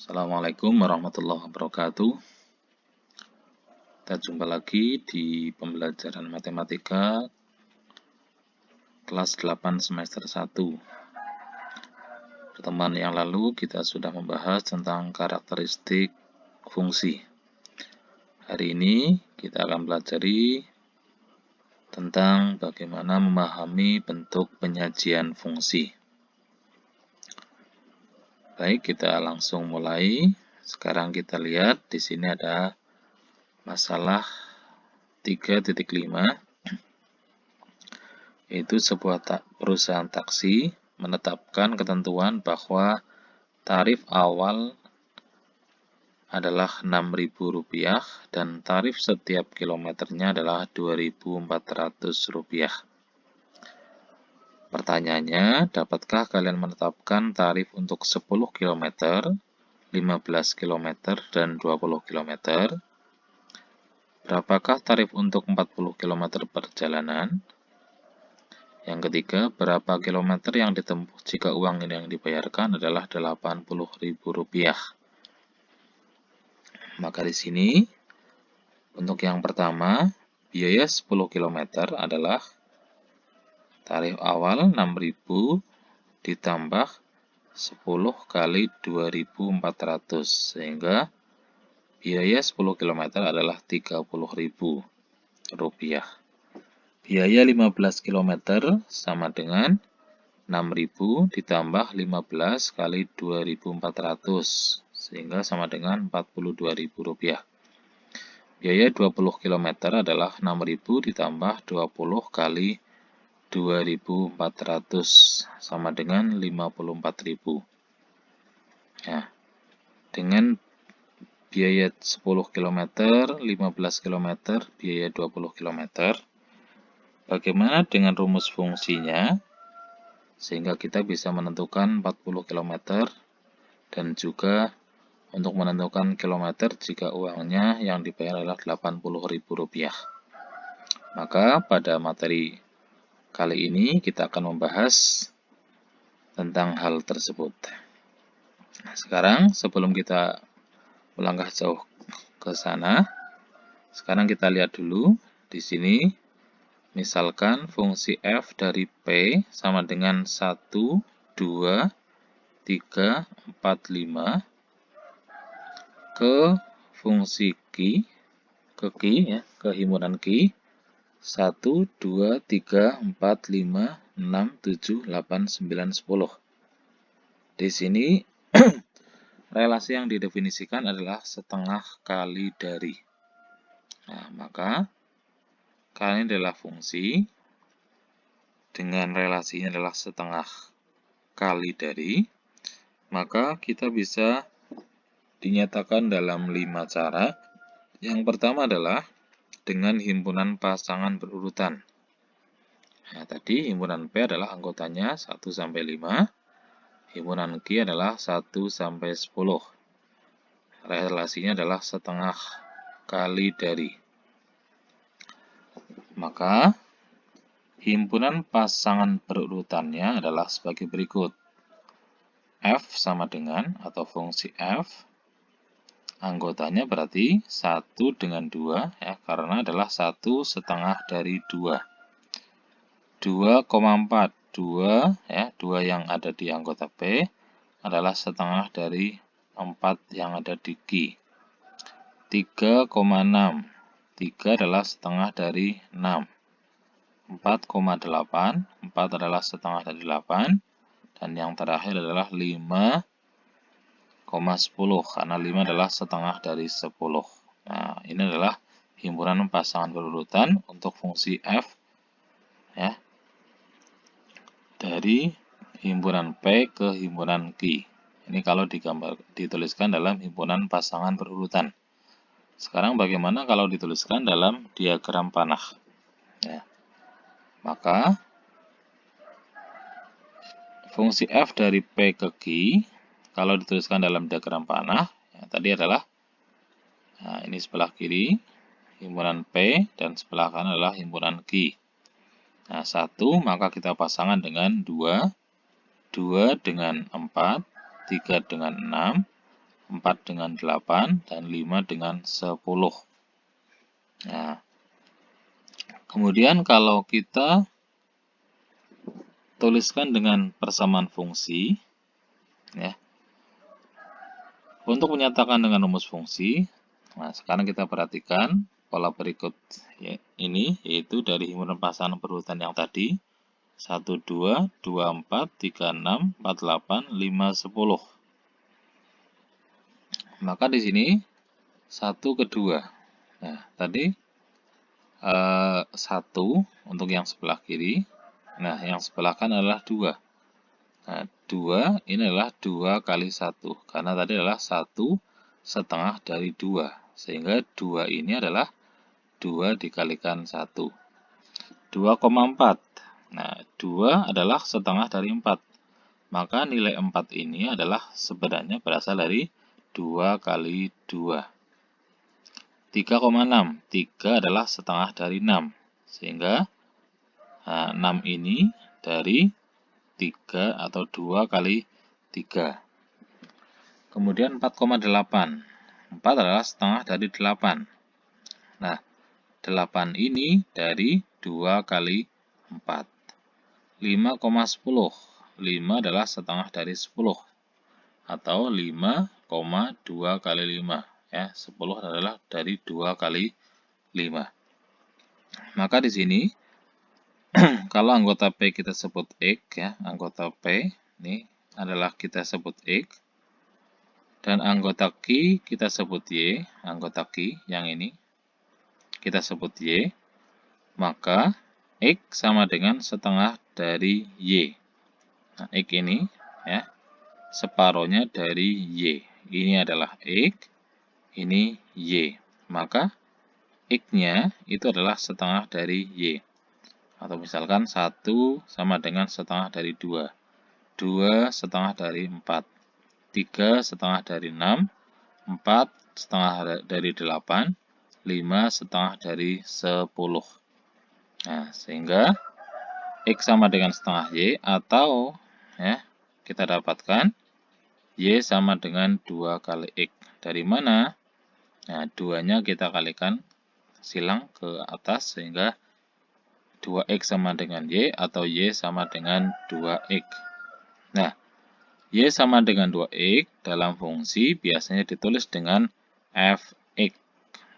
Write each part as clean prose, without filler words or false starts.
Assalamualaikum warahmatullahi wabarakatuh. Kita jumpa lagi di pembelajaran matematika kelas 8 semester 1. Pertemuan yang lalu kita sudah membahas tentang karakteristik fungsi. Hari ini kita akan pelajari tentang bagaimana memahami bentuk penyajian fungsi. Baik, kita langsung mulai. Sekarang kita lihat di sini ada masalah 3.5, yaitu sebuah perusahaan taksi menetapkan ketentuan bahwa tarif awal adalah Rp6.000 dan tarif setiap kilometernya adalah Rp2.400. Pertanyaannya, dapatkah kalian menetapkan tarif untuk 10 km, 15 km, dan 20 km? Berapakah tarif untuk 40 km perjalanan? Yang ketiga, berapa kilometer yang ditempuh jika uang yang dibayarkan adalah Rp80.000? Maka di sini, untuk yang pertama, biaya 10 km adalah tarif awal Rp6.000 ditambah 10 kali Rp2.400, sehingga biaya 10 km adalah Rp30.000. Biaya 15 km sama dengan Rp6.000 ditambah 15 kali Rp2.400, sehingga sama dengan Rp42.000. Biaya 20 km adalah Rp6.000 ditambah 20 kali Rp2.400, sama dengan Rp54.000. Nah, dengan biaya 10 km, 15 km, biaya 20 km, bagaimana dengan rumus fungsinya? Sehingga kita bisa menentukan 40 km dan juga untuk menentukan kilometer jika uangnya yang dibayar adalah Rp80.000. Maka pada materi kali ini kita akan membahas tentang hal tersebut. Sekarang sebelum kita melangkah jauh ke sana, sekarang kita lihat dulu di sini. Misalkan fungsi f dari P sama dengan 1, 2, 3, 4, 5 ke fungsi Q, ke himpunan Q, 1, 2, 3, 4, 5, 6, 7, 8, 9, 10. Di sini relasi yang didefinisikan adalah setengah kali dari. Nah, maka kali ini adalah fungsi dengan relasinya adalah setengah kali dari, maka kita bisa dinyatakan dalam 5 cara. Yang pertama adalah dengan himpunan pasangan berurutan. Nah, tadi himpunan P adalah anggotanya 1 sampai 5, himpunan Q adalah 1 sampai 10. Relasinya adalah setengah kali dari. Maka himpunan pasangan berurutannya adalah sebagai berikut. F sama dengan, atau fungsi F, anggotanya berarti 1 dengan 2, ya, karena adalah 1 setengah dari 2. 2,4, 2, ya, 2 yang ada di anggota P adalah setengah dari 4 yang ada di Q. 3,6, 3 adalah setengah dari 6. 4,8, 4 adalah setengah dari 8, dan yang terakhir adalah 5,10, karena 5 adalah setengah dari 10. Nah, ini adalah himpunan pasangan berurutan untuk fungsi F, ya, dari himpunan P ke himpunan Q. Ini kalau dituliskan dalam himpunan pasangan berurutan. Sekarang bagaimana kalau dituliskan dalam diagram panah? Ya. Maka fungsi f dari P ke Q, kalau dituliskan dalam diagram panah, ya, tadi adalah, nah, ini sebelah kiri, himpunan P, dan sebelah kanan adalah himpunan Q. Nah, 1, maka kita pasangan dengan 2, 2 dengan 4, 3 dengan 6, 4 dengan 8, dan 5 dengan 10. Nah, kemudian kalau kita tuliskan dengan persamaan fungsi, ya, untuk menyatakan dengan rumus fungsi, nah sekarang kita perhatikan pola berikut ya, ini, yaitu dari himpunan pasangan berurutan yang tadi, 1, 2, 2, 4, 3, 6, 4, 8, 5, 10. Maka di sini 1 ke 2. Nah, tadi 1 untuk yang sebelah kiri. Nah, yang sebelah kanan adalah 2. Nah, 2 ini adalah 2 kali 1. Karena tadi adalah 1 setengah dari 2. Sehingga 2 ini adalah 2 dikalikan 1. 2,4. Nah, 2 adalah setengah dari 4. Maka nilai 4 ini adalah sebenarnya berasal dari 2 kali 2. 3,6. 3 adalah setengah dari 6. Sehingga 6 ini dari 3 atau 2 kali 3. Kemudian 4,8. 4 adalah setengah dari 8. Nah, 8 ini dari 2 kali 4. 5,10. 5 adalah setengah dari 10. Atau 5,2 kali 5. Ya, 10 adalah dari 2 kali 5. Maka di sini kalau anggota P kita sebut X ya, anggota P ini adalah kita sebut X, dan anggota Q kita sebut Y, anggota Q yang ini kita sebut Y, maka X sama dengan setengah dari Y. Nah, X ini ya, separohnya dari Y. Ini adalah X, ini Y. Maka X-nya itu adalah setengah dari Y. Atau misalkan 1 sama dengan setengah dari 2. 2 setengah dari 4. 3 setengah dari 6. 4 setengah dari 8. 5 setengah dari 10. Nah, sehingga X sama dengan setengah Y, atau ya, kita dapatkan Y sama dengan 2 kali X. Dari mana? Nah, 2-nya kita kalikan silang ke atas, sehingga 2X sama dengan Y, atau Y sama dengan 2X. Nah, Y sama dengan 2X dalam fungsi biasanya ditulis dengan Fx.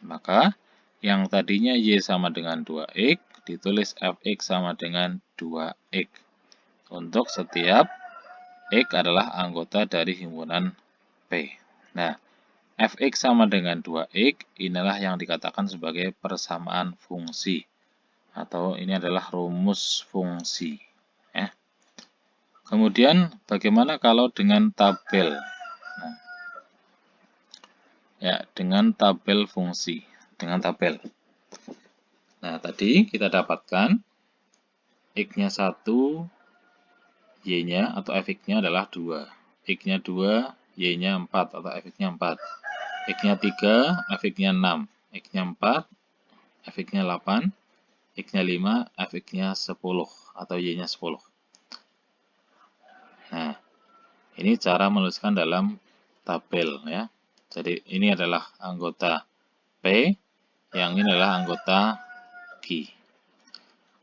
Maka, yang tadinya Y sama dengan 2X, ditulis Fx sama dengan 2X. Untuk setiap X adalah anggota dari himpunan P. Nah, Fx sama dengan 2X, inilah yang dikatakan sebagai persamaan fungsi. Atau ini adalah rumus fungsi. Ya. Kemudian bagaimana kalau dengan tabel? Nah, ya, dengan tabel fungsi. Dengan tabel. Nah, tadi kita dapatkan X-nya 1, Y-nya atau Fx-nya adalah 2. X-nya 2, Y-nya 4 atau Fx-nya 4. X-nya 3, Fx-nya 6. X-nya 4, Fx-nya 8. X-nya 5, Fx-nya 10 atau Y-nya 10. Nah, ini cara menuliskan dalam tabel ya. Jadi ini adalah anggota P, yang ini adalah anggota Q.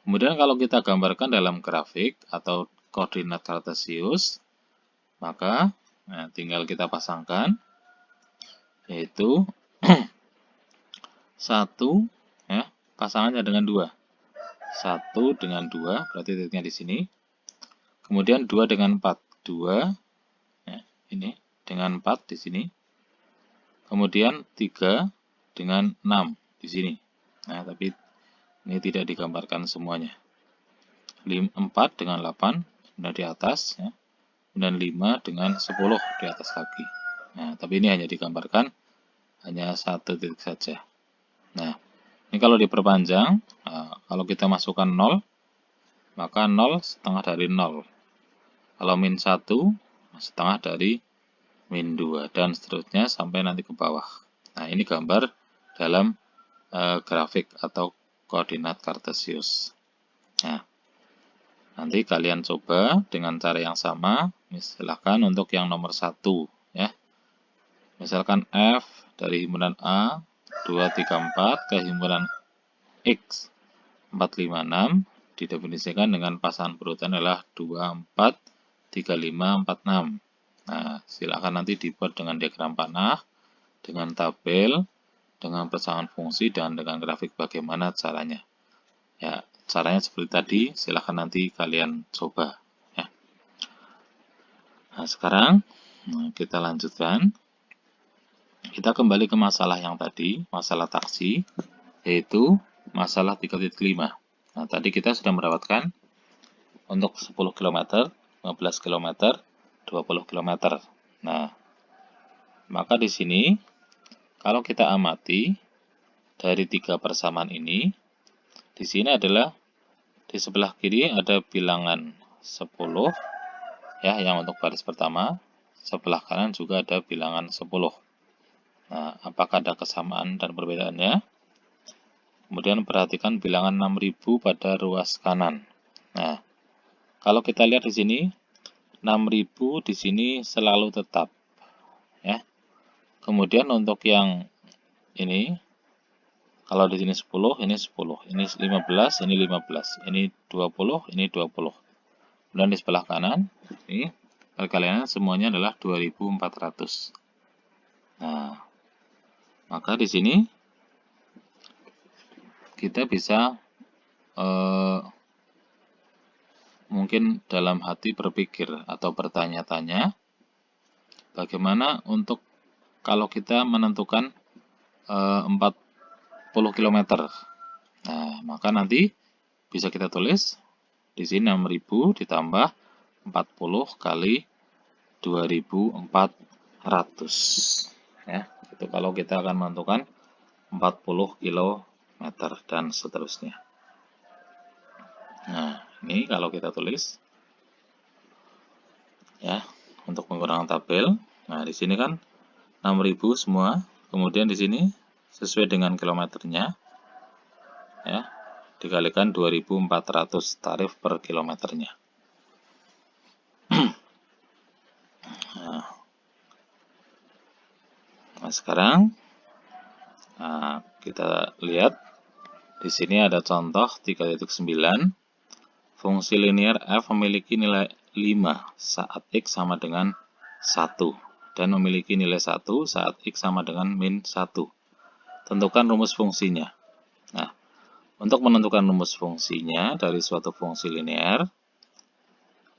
Kemudian kalau kita gambarkan dalam grafik atau koordinat kartesius, maka tinggal kita pasangkan, yaitu 1 ya, pasangannya dengan 2. 1 dengan 2, berarti titiknya di sini. Kemudian 2 dengan 4. 2 ya, ini dengan 4 di sini. Kemudian 3 dengan 6 di sini. Nah, tapi ini tidak digambarkan semuanya. 4 dengan 8 sudah di atas ya. Dan 5 dengan 10 di atas kaki. Nah, tapi ini hanya digambarkan hanya satu titik saja. Nah, ini kalau diperpanjang, kalau kita masukkan 0, maka 0 setengah dari 0. Kalau min 1, setengah dari min 2, dan seterusnya sampai nanti ke bawah. Nah, ini gambar dalam grafik atau koordinat kartesius. Nah, nanti kalian coba dengan cara yang sama, silahkan untuk yang nomor 1. Ya. Misalkan F dari himpunan A 2, 3, 4 ke himpunan X 4, 5, 6 didefinisikan dengan pasangan berurutan adalah 2, 4, 3, 5, 4, 6. Nah, silakan nanti dibuat dengan diagram panah, dengan tabel, dengan persamaan fungsi, dan dengan grafik bagaimana caranya. Ya, caranya seperti tadi, silakan nanti kalian coba. Ya. Nah, sekarang kita lanjutkan. Kita kembali ke masalah yang tadi, masalah taksi, yaitu masalah 3.5. Nah, tadi kita sudah mendapatkan untuk 10 km, 15 km, 20 km. Nah, maka di sini, kalau kita amati dari 3 persamaan ini, di sini adalah di sebelah kiri ada bilangan 10, ya, yang untuk baris pertama, sebelah kanan juga ada bilangan 10. Nah, apakah ada kesamaan dan perbedaannya? Kemudian perhatikan bilangan 6.000 pada ruas kanan. Nah, kalau kita lihat di sini, 6.000 di sini selalu tetap, ya. Kemudian untuk yang ini, kalau di sini 10, ini 10, ini 15, ini 15, ini 20, ini 20. Dan di sebelah kanan, ini perkaliannya semuanya adalah 2.400. Nah, maka di sini kita bisa mungkin dalam hati berpikir atau bertanya-tanya, bagaimana untuk kalau kita menentukan 40 km. Nah, maka nanti bisa kita tulis di sini 6.000 ditambah 40 kali 2.400. Ya, itu kalau kita akan menentukan 40 km dan seterusnya. Nah, ini kalau kita tulis ya untuk menggunakan tabel. Nah, di sini kan 6.000 semua. Kemudian di sini sesuai dengan kilometernya ya, dikalikan 2.400 tarif per kilometernya. Nah, sekarang kita lihat di sini ada contoh 3.9. Fungsi linear f memiliki nilai 5 saat x sama dengan 1 dan memiliki nilai 1 saat x sama dengan min 1. Tentukan rumus fungsinya. Nah, untuk menentukan rumus fungsinya dari suatu fungsi linear,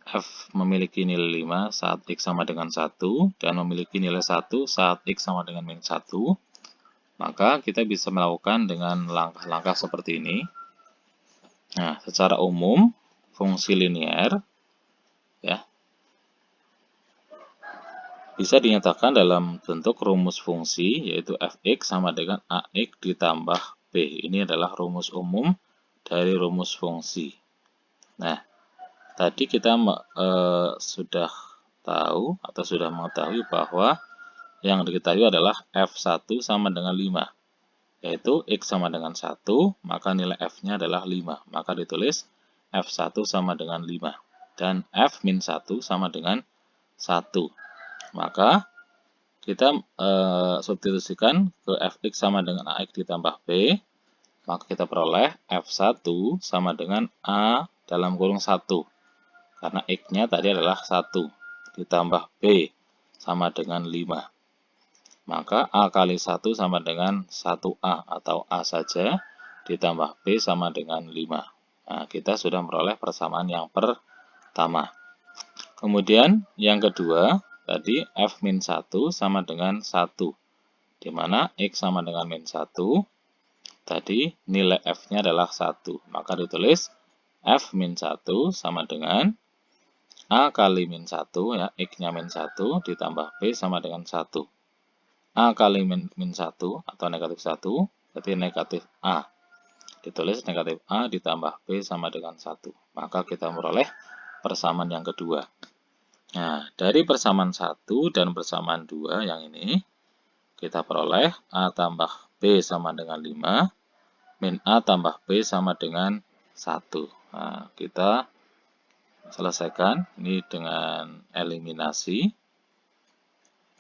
f memiliki nilai 5 saat x sama dengan 1 dan memiliki nilai 1 saat x sama dengan min 1, maka kita bisa melakukan dengan langkah-langkah seperti ini. Nah, secara umum, fungsi linear ya bisa dinyatakan dalam bentuk rumus fungsi, yaitu fx sama dengan ax ditambah b. Ini adalah rumus umum dari rumus fungsi. Nah, tadi kita sudah tahu atau sudah mengetahui bahwa yang diketahui adalah f1 sama dengan 5, yaitu x sama dengan 1, maka nilai f-nya adalah 5. Maka ditulis f1 sama dengan 5, dan f-1 sama dengan 1. Maka kita substitusikan ke fx sama dengan ax ditambah b, maka kita peroleh f1 sama dengan a dalam kurung 1. Karena x-nya tadi adalah 1, ditambah b sama dengan 5. Maka a kali 1 sama dengan 1a atau a saja, ditambah b sama dengan 5. Nah, kita sudah memperoleh persamaan yang pertama. Kemudian yang kedua, tadi f-1 sama dengan 1, di mana x sama dengan min 1, tadi nilai f-nya adalah 1. Maka ditulis f-1 sama dengan a kali min 1, ya, x-nya min 1, ditambah b sama dengan 1. A kali min 1 atau negatif 1, berarti negatif A. Ditulis negatif A ditambah B sama dengan 1. Maka kita memperoleh persamaan yang kedua. Nah, dari persamaan 1 dan persamaan 2 yang ini, kita peroleh A tambah B sama dengan 5, min A tambah B sama dengan 1. Nah, kita selesaikan ini dengan eliminasi.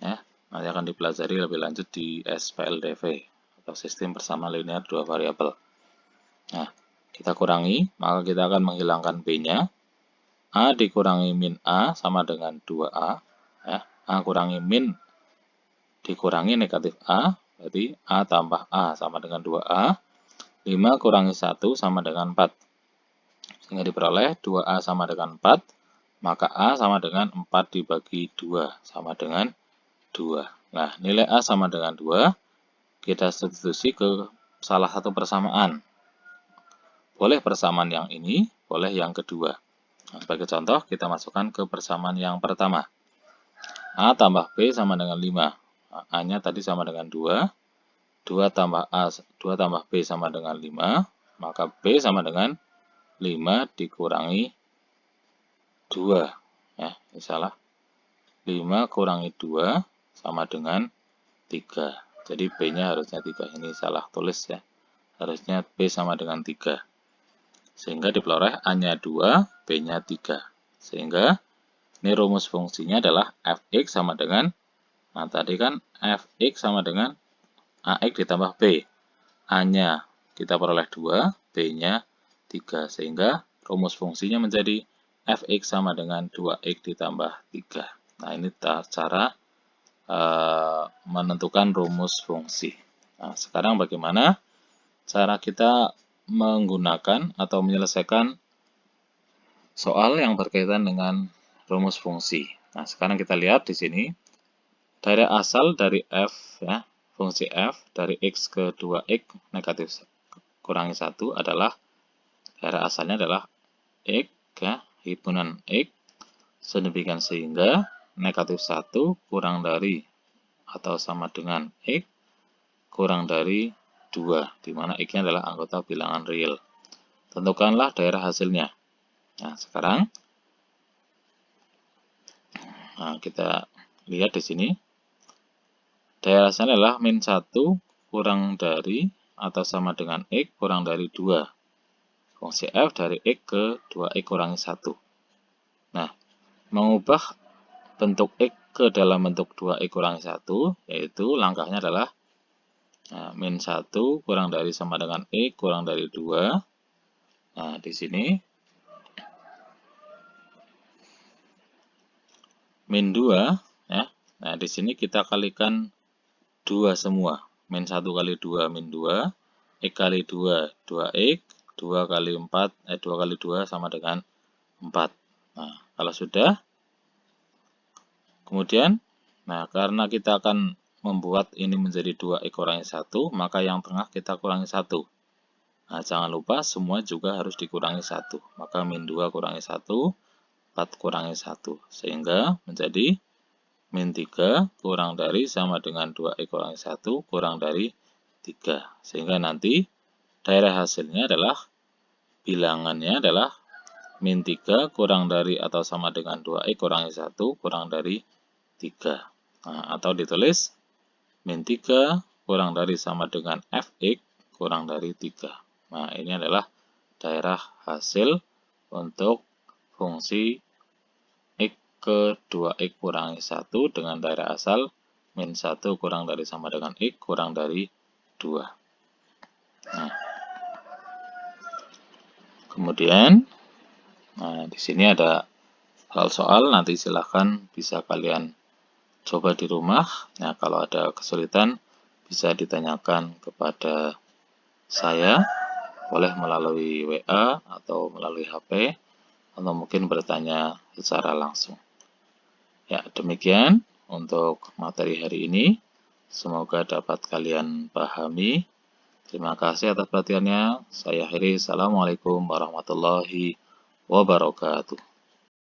Ya. Nanti akan dipelajari lebih lanjut di SPLDV atau sistem persamaan linear dua variabel. Nah, kita kurangi, maka kita akan menghilangkan B-nya. A dikurangi min A sama dengan 2A. Ya. A kurangi min dikurangi negatif A, berarti A tambah A sama dengan 2A. 5 kurangi 1 sama dengan 4. Sehingga diperoleh 2A sama dengan 4, maka A sama dengan 4 dibagi 2, sama dengan 2. Nah, nilai A sama dengan 2, kita substitusi ke salah satu persamaan. Boleh persamaan yang ini, boleh yang kedua. Nah, sebagai contoh, kita masukkan ke persamaan yang pertama. A tambah B sama dengan 5. Nah, A-nya tadi sama dengan 2. 2 tambah B sama dengan 5. Maka B sama dengan 5 dikurangi 2. Ya, ini salah. 5 kurangi 2 sama dengan 3. Jadi B-nya harusnya 3. Ini salah tulis ya. Harusnya B sama dengan 3. Sehingga diperoleh A-nya 2, B-nya 3. Sehingga ini rumus fungsinya adalah fx sama dengan, nah tadi kan fx sama dengan ax ditambah b. A-nya kita peroleh 2, B-nya 3. Sehingga rumus fungsinya menjadi fx sama dengan 2x ditambah 3. Nah, ini cara menentukan rumus fungsi. Nah, sekarang bagaimana cara kita menggunakan atau menyelesaikan soal yang berkaitan dengan rumus fungsi. Nah, sekarang kita lihat di sini. Daerah asal dari f, ya, fungsi f dari x ke 2x negatif kurangi 1 adalah, daerah asalnya adalah x, ya, himpunan x, sedemikian sehingga negatif 1 kurang dari atau sama dengan x kurang dari 2, di mana x-nya adalah anggota bilangan real. Tentukanlah daerah hasilnya. Nah, sekarang kita lihat di sini. Daerah asalnya adalah min 1 kurang dari atau sama dengan x kurang dari 2. Fungsi f dari x ke 2x kurangi 1. Nah, mengubah bentuk x ke dalam bentuk 2x kurangi 1, yaitu langkahnya adalah min 1 kurang dari sama dengan x kurang dari 2. Nah, di sini min 2, ya. Nah, di sini kita kalikan 2 semua. Min 1 kali 2 min 2, x kali 2 2x, 2 kali 4 2 kali 2 sama dengan 4. Nah, kalau sudah, kemudian, nah karena kita akan membuat ini menjadi 2x kurangi 1, maka yang tengah kita kurangi 1. Nah, jangan lupa semua juga harus dikurangi 1. Maka min 2 kurangi 1, 4 kurangi 1. Sehingga menjadi min 3 kurang dari sama dengan 2x kurangi 1 kurang dari 3. Sehingga nanti daerah hasilnya adalah, bilangannya adalah min 3 kurang dari atau sama dengan 2x kurangi 1 kurang dari 3. Nah, atau ditulis min 3 kurang dari sama dengan fx kurang dari 3. Nah, ini adalah daerah hasil untuk fungsi x ke 2x kurangi 1 dengan daerah asal min 1 kurang dari sama dengan x kurang dari 2. Nah, kemudian, nah di sini ada soal, nanti silahkan bisa kalian coba di rumah. Nah, kalau ada kesulitan bisa ditanyakan kepada saya, boleh melalui WA atau melalui HP, atau mungkin bertanya secara langsung. Ya, demikian untuk materi hari ini. Semoga dapat kalian pahami. Terima kasih atas perhatiannya. Saya akhiri. Assalamualaikum warahmatullahi wabarakatuh.